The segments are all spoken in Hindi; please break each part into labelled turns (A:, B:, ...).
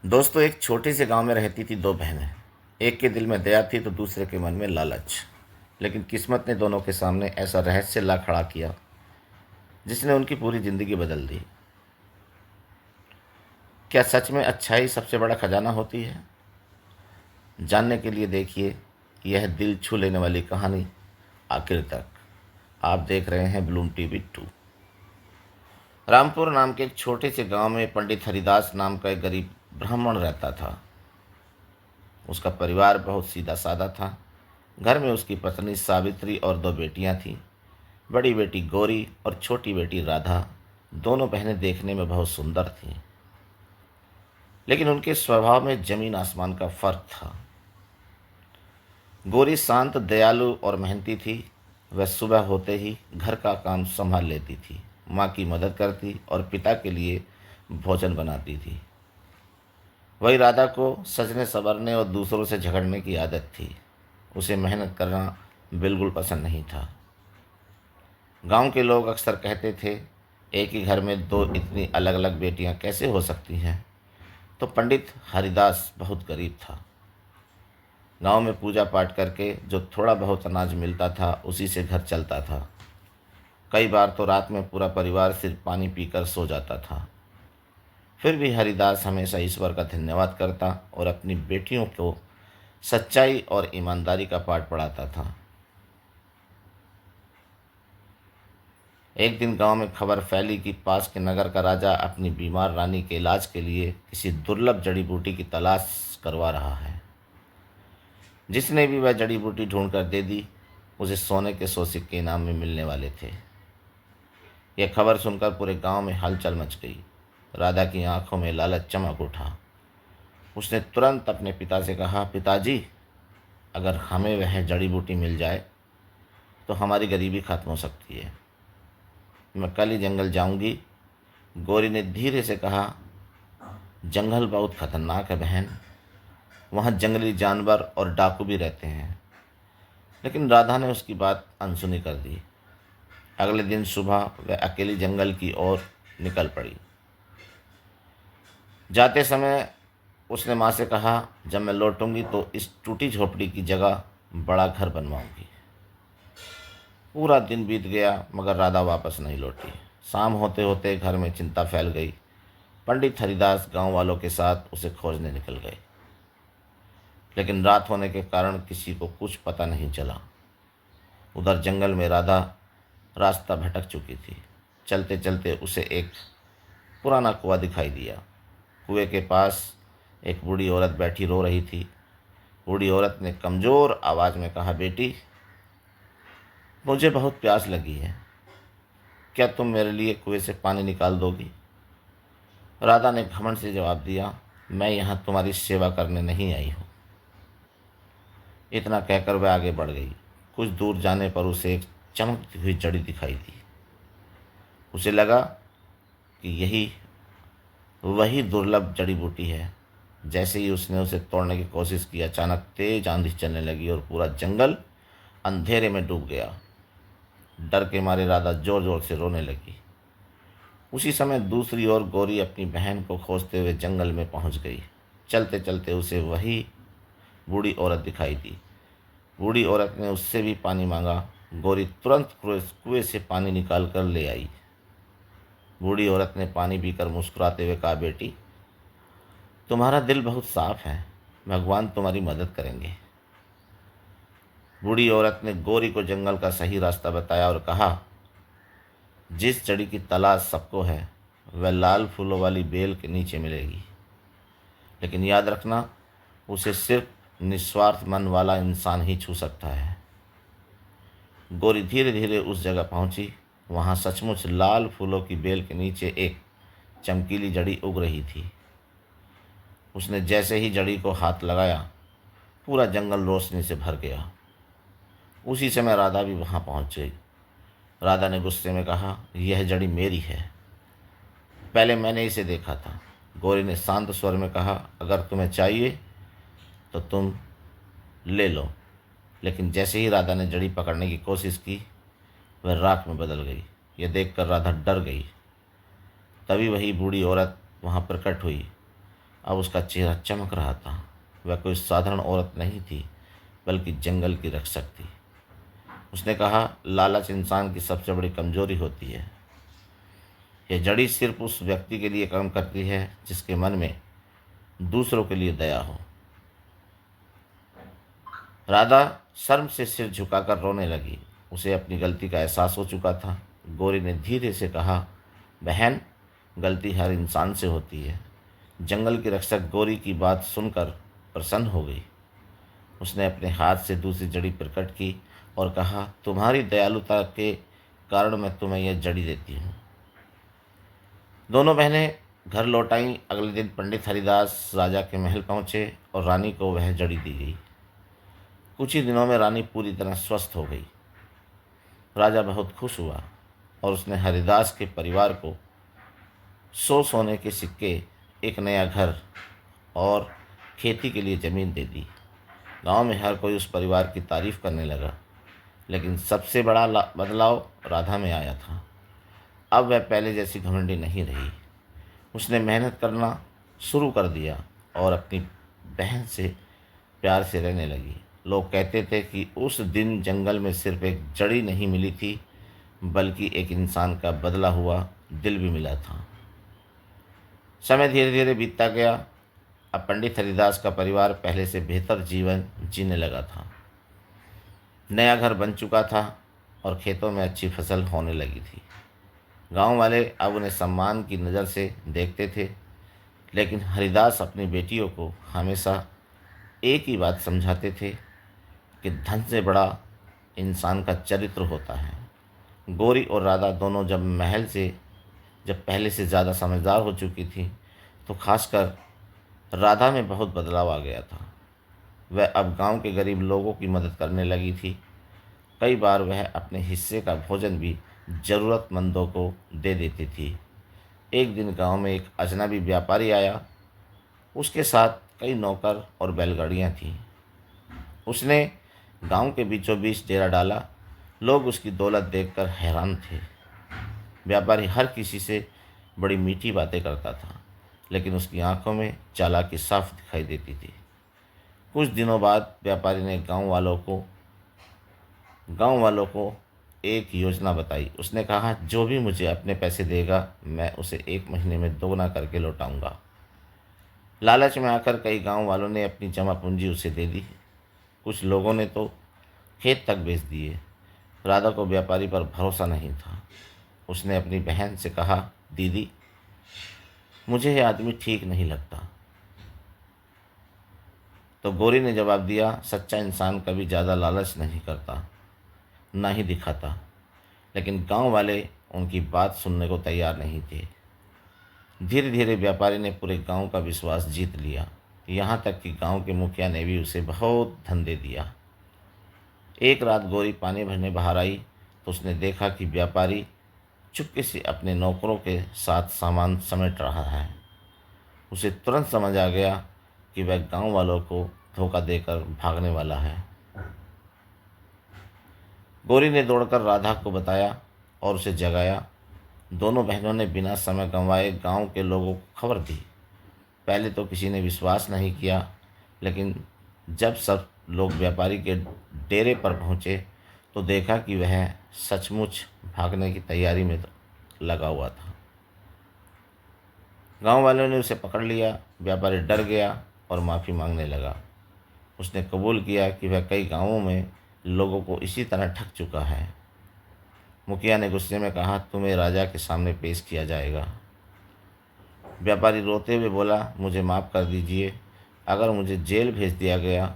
A: दोस्तों, एक छोटे से गांव में रहती थी दो बहनें। एक के दिल में दया थी तो दूसरे के मन में लालच। लेकिन किस्मत ने दोनों के सामने ऐसा रहस्य ला खड़ा किया जिसने उनकी पूरी जिंदगी बदल दी। क्या सच में अच्छाई सबसे बड़ा खजाना होती है? जानने के लिए देखिए यह दिल छू लेने वाली कहानी आखिर तक। आप देख रहे हैं ब्लूम टीवी 2। रामपुर नाम के एक छोटे से गांव में पंडित हरिदास नाम का एक गरीब ब्राह्मण रहता था। उसका परिवार बहुत सीधा साधा था। घर में उसकी पत्नी सावित्री और दो बेटियां थीं। बड़ी बेटी गौरी और छोटी बेटी राधा। दोनों बहनें देखने में बहुत सुंदर थीं, लेकिन उनके स्वभाव में जमीन आसमान का फर्क था। गौरी शांत, दयालु और मेहनती थी। वह सुबह होते ही घर का काम संभाल लेती थी, माँ की मदद करती और पिता के लिए भोजन बनाती थी। वही राधा को सजने संवरने और दूसरों से झगड़ने की आदत थी। उसे मेहनत करना बिल्कुल पसंद नहीं था। गांव के लोग अक्सर कहते थे, एक ही घर में दो इतनी अलग अलग बेटियां कैसे हो सकती हैं। तो पंडित हरिदास बहुत गरीब था। गांव में पूजा पाठ करके जो थोड़ा बहुत अनाज मिलता था उसी से घर चलता था। कई बार तो रात में पूरा परिवार सिर्फ पानी पीकर सो जाता था। फिर भी हरिदास हमेशा ईश्वर का धन्यवाद करता और अपनी बेटियों को सच्चाई और ईमानदारी का पाठ पढ़ाता था। एक दिन गांव में खबर फैली कि पास के नगर का राजा अपनी बीमार रानी के इलाज के लिए किसी दुर्लभ जड़ी बूटी की तलाश करवा रहा है। जिसने भी वह जड़ी बूटी ढूंढ कर दे दी, उसे सोने के 100 सिक्के इनाम में मिलने वाले थे। यह खबर सुनकर पूरे गांव में हलचल मच गई। राधा की आंखों में लालच चमक उठा। उसने तुरंत अपने पिता से कहा, पिताजी, अगर हमें वह जड़ी बूटी मिल जाए तो हमारी गरीबी खत्म हो सकती है। मैं कल ही जंगल जाऊंगी। गौरी ने धीरे से कहा, जंगल बहुत खतरनाक है बहन। वहाँ जंगली जानवर और डाकू भी रहते हैं। लेकिन राधा ने उसकी बात अनसुनी कर दी। अगले दिन सुबह वह अकेली जंगल की ओर निकल पड़ी। जाते समय उसने माँ से कहा, जब मैं लौटूंगी तो इस टूटी झोपड़ी की जगह बड़ा घर बनवाऊंगी। पूरा दिन बीत गया मगर राधा वापस नहीं लौटी। शाम होते होते घर में चिंता फैल गई। पंडित हरिदास गांव वालों के साथ उसे खोजने निकल गए, लेकिन रात होने के कारण किसी को कुछ पता नहीं चला। उधर जंगल में राधा रास्ता भटक चुकी थी। चलते चलते उसे एक पुराना कुआं दिखाई दिया। कुएं के पास एक बूढ़ी औरत बैठी रो रही थी। बूढ़ी औरत ने कमज़ोर आवाज़ में कहा, बेटी, मुझे बहुत प्यास लगी है। क्या तुम मेरे लिए कुएं से पानी निकाल दोगी? राधा ने घमंड से जवाब दिया, मैं यहाँ तुम्हारी सेवा करने नहीं आई हूँ। इतना कहकर वह आगे बढ़ गई। कुछ दूर जाने पर उसे एक चमकती हुई जड़ी दिखाई दी। उसे लगा कि यही वही दुर्लभ जड़ी बूटी है। जैसे ही उसने उसे तोड़ने की कोशिश की, अचानक तेज आंधी चलने लगी और पूरा जंगल अंधेरे में डूब गया। डर के मारे राधा जोर जोर से रोने लगी। उसी समय दूसरी ओर गौरी अपनी बहन को खोजते हुए जंगल में पहुंच गई। चलते चलते उसे वही बूढ़ी औरत दिखाई दी। बूढ़ी औरत ने उससे भी पानी मांगा। गौरी तुरंत कुएं से पानी निकाल कर ले आई। बूढ़ी औरत ने पानी पीकर मुस्कुराते हुए कहा, बेटी, तुम्हारा दिल बहुत साफ है। भगवान तुम्हारी मदद करेंगे। बूढ़ी औरत ने गौरी को जंगल का सही रास्ता बताया और कहा, जिस जड़ी की तलाश सबको है वह लाल फूलों वाली बेल के नीचे मिलेगी। लेकिन याद रखना, उसे सिर्फ निस्वार्थ मन वाला इंसान ही छू सकता है। गौरी धीरे धीरे उस जगह पहुंची। वहां सचमुच लाल फूलों की बेल के नीचे एक चमकीली जड़ी उग रही थी। उसने जैसे ही जड़ी को हाथ लगाया, पूरा जंगल रोशनी से भर गया। उसी समय राधा भी वहां पहुंच गई। राधा ने गुस्से में कहा, यह जड़ी मेरी है। पहले मैंने इसे देखा था। गौरी ने शांत स्वर में कहा, अगर तुम्हें चाहिए तो तुम ले लो। लेकिन जैसे ही राधा ने जड़ी पकड़ने की कोशिश की, वह राख में बदल गई। यह देखकर राधा डर गई। तभी वही बूढ़ी औरत वहाँ प्रकट हुई। अब उसका चेहरा चमक रहा था। वह कोई साधारण औरत नहीं थी, बल्कि जंगल की रक्षक थी। उसने कहा, लालच इंसान की सबसे बड़ी कमजोरी होती है। यह जड़ी सिर्फ उस व्यक्ति के लिए काम करती है जिसके मन में दूसरों के लिए दया हो। राधा शर्म से सिर झुकाकर रोने लगी। उसे अपनी गलती का एहसास हो चुका था। गौरी ने धीरे से कहा, बहन, गलती हर इंसान से होती है। जंगल की रक्षक गौरी की बात सुनकर प्रसन्न हो गई। उसने अपने हाथ से दूसरी जड़ी प्रकट की और कहा, तुम्हारी दयालुता के कारण मैं तुम्हें यह जड़ी देती हूँ। दोनों बहनें घर लौट आईं। अगले दिन पंडित हरिदास राजा के महल पहुँचे और रानी को वह जड़ी दी गई। कुछ ही दिनों में रानी पूरी तरह स्वस्थ हो गई। राजा बहुत खुश हुआ और उसने हरिदास के परिवार को 100 सोने के सिक्के, एक नया घर और खेती के लिए ज़मीन दे दी। गांव में हर कोई उस परिवार की तारीफ करने लगा। लेकिन सबसे बड़ा बदलाव राधा में आया था। अब वह पहले जैसी घमंडी नहीं रही। उसने मेहनत करना शुरू कर दिया और अपनी बहन से प्यार से रहने लगी। लोग कहते थे कि उस दिन जंगल में सिर्फ एक जड़ी नहीं मिली थी, बल्कि एक इंसान का बदला हुआ दिल भी मिला था। समय धीरे धीरे बीतता गया। अब पंडित हरिदास का परिवार पहले से बेहतर जीवन जीने लगा था। नया घर बन चुका था और खेतों में अच्छी फसल होने लगी थी। गांव वाले अब उन्हें सम्मान की नज़र से देखते थे। लेकिन हरिदास अपनी बेटियों को हमेशा एक ही बात समझाते थे कि धन से बड़ा इंसान का चरित्र होता है। गौरी और राधा दोनों जब पहले से ज़्यादा समझदार हो चुकी थी, तो खासकर राधा में बहुत बदलाव आ गया था। वह अब गांव के गरीब लोगों की मदद करने लगी थी। कई बार वह अपने हिस्से का भोजन भी ज़रूरतमंदों को दे देती थी। एक दिन गांव में एक अजनबी व्यापारी आया। उसके साथ कई नौकर और बैलगाड़ियां थीं। उसने गांव के बीचों बीच डेरा डाला। लोग उसकी दौलत देखकर हैरान थे। व्यापारी हर किसी से बड़ी मीठी बातें करता था, लेकिन उसकी आंखों में चालाकी साफ दिखाई देती थी। कुछ दिनों बाद व्यापारी ने गांव वालों को एक योजना बताई। उसने कहा, जो भी मुझे अपने पैसे देगा, मैं उसे 1 महीने में दोगुना करके लौटाऊंगा। लालच में आकर कई गांव वालों ने अपनी जमा पूंजी उसे दे दी। कुछ लोगों ने तो खेत तक बेच दिए। राधा को व्यापारी पर भरोसा नहीं था। उसने अपनी बहन से कहा, दीदी, मुझे यह आदमी ठीक नहीं लगता। तो गौरी ने जवाब दिया, सच्चा इंसान कभी ज़्यादा लालच नहीं करता, ना ही दिखाता। लेकिन गांव वाले उनकी बात सुनने को तैयार नहीं थे। धीरे धीरे व्यापारी ने पूरे गांव का विश्वास जीत लिया। यहाँ तक कि गांव के मुखिया ने भी उसे बहुत धन दे दिया। एक रात गौरी पानी भरने बाहर आई तो उसने देखा कि व्यापारी चुपके से अपने नौकरों के साथ सामान समेट रहा है। उसे तुरंत समझ आ गया कि वह गांव वालों को धोखा देकर भागने वाला है। गौरी ने दौड़कर राधा को बताया और उसे जगाया। दोनों बहनों ने बिना समय गंवाए गांव के लोगों को खबर दी। पहले तो किसी ने विश्वास नहीं किया, लेकिन जब सब लोग व्यापारी के डेरे पर पहुंचे तो देखा कि वह सचमुच भागने की तैयारी में लगा हुआ था। गांव वालों ने उसे पकड़ लिया। व्यापारी डर गया और माफ़ी मांगने लगा। उसने कबूल किया कि वह कई गांवों में लोगों को इसी तरह ठग चुका है। मुखिया ने गुस्से में कहा, तुम्हें राजा के सामने पेश किया जाएगा। व्यापारी रोते हुए बोला, मुझे माफ़ कर दीजिए। अगर मुझे जेल भेज दिया गया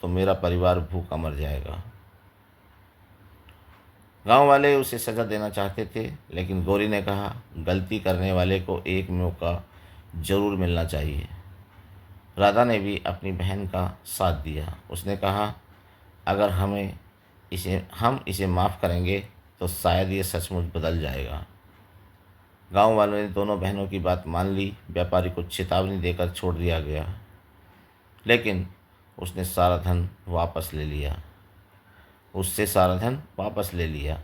A: तो मेरा परिवार भूखा मर जाएगा। गांव वाले उसे सज़ा देना चाहते थे, लेकिन गौरी ने कहा, गलती करने वाले को एक मौका जरूर मिलना चाहिए। राधा ने भी अपनी बहन का साथ दिया। उसने कहा, अगर हम इसे माफ़ करेंगे तो शायद ये सचमुच बदल जाएगा। गांव वालों ने दोनों बहनों की बात मान ली। व्यापारी को चेतावनी देकर छोड़ दिया गया, लेकिन उसने सारा धन वापस ले लिया।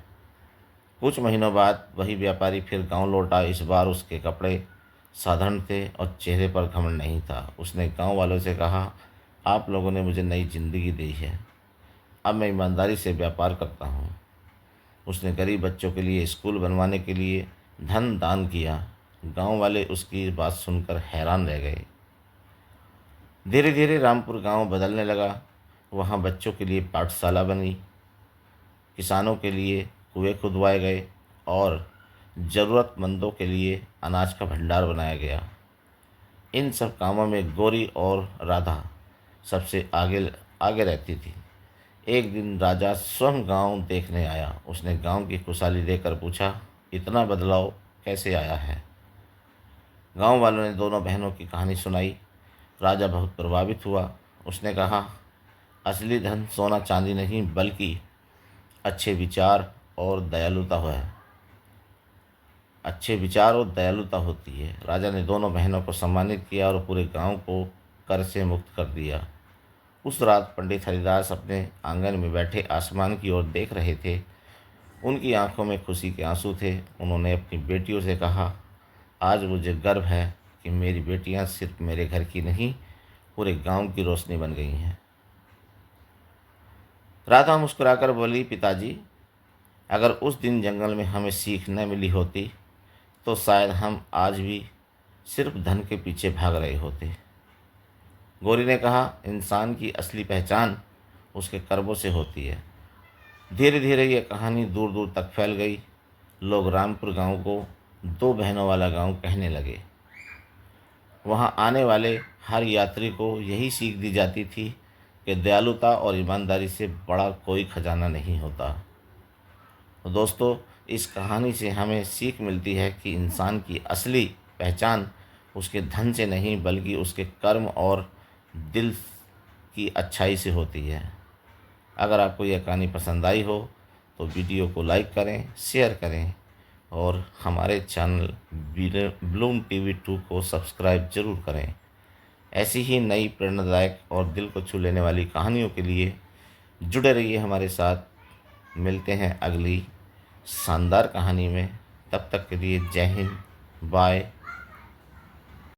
A: कुछ महीनों बाद वही व्यापारी फिर गांव लौटा। इस बार उसके कपड़े साधारण थे और चेहरे पर घमंड नहीं था। उसने गांव वालों से कहा, आप लोगों ने मुझे नई जिंदगी दी है, अब मैं ईमानदारी से व्यापार करता हूँ। उसने गरीब बच्चों के लिए स्कूल बनवाने के लिए धन दान किया। गांव वाले उसकी बात सुनकर हैरान रह गए। धीरे धीरे रामपुर गांव बदलने लगा। वहाँ बच्चों के लिए पाठशाला बनी, किसानों के लिए कुएं खुदवाए गए और ज़रूरतमंदों के लिए अनाज का भंडार बनाया गया। इन सब कामों में गौरी और राधा सबसे आगे आगे रहती थी। एक दिन राजा स्वयं गांव देखने आया। उसने गांव की खुशहाली देखकर पूछा, इतना बदलाव कैसे आया है? गांव वालों ने दोनों बहनों की कहानी सुनाई। राजा बहुत प्रभावित हुआ। उसने कहा, असली धन सोना चांदी नहीं बल्कि अच्छे विचार और दयालुता है। अच्छे विचार और दयालुता होती है। राजा ने दोनों बहनों को सम्मानित किया और पूरे गांव को कर से मुक्त कर दिया। उस रात पंडित हरिदास अपने आंगन में बैठे आसमान की ओर देख रहे थे। उनकी आंखों में खुशी के आंसू थे। उन्होंने अपनी बेटियों से कहा, आज मुझे गर्व है कि मेरी बेटियां सिर्फ मेरे घर की नहीं, पूरे गांव की रोशनी बन गई हैं। राधा मुस्कुराकर बोली, पिताजी, अगर उस दिन जंगल में हमें सीख न मिली होती तो शायद हम आज भी सिर्फ धन के पीछे भाग रहे होते। गौरी ने कहा, इंसान की असली पहचान उसके कर्मों से होती है। धीरे धीरे यह कहानी दूर दूर तक फैल गई। लोग रामपुर गांव को दो बहनों वाला गांव कहने लगे। वहां आने वाले हर यात्री को यही सीख दी जाती थी कि दयालुता और ईमानदारी से बड़ा कोई खजाना नहीं होता। तो दोस्तों, इस कहानी से हमें सीख मिलती है कि इंसान की असली पहचान उसके धन से नहीं बल्कि उसके कर्म और दिल की अच्छाई से होती है। अगर आपको यह कहानी पसंद आई हो तो वीडियो को लाइक करें, शेयर करें और हमारे चैनल ब्लूम टीवी 2 को सब्सक्राइब ज़रूर करें। ऐसी ही नई प्रेरणादायक और दिल को छू लेने वाली कहानियों के लिए जुड़े रहिए हमारे साथ। मिलते हैं अगली शानदार कहानी में। तब तक के लिए जय हिंद, बाय।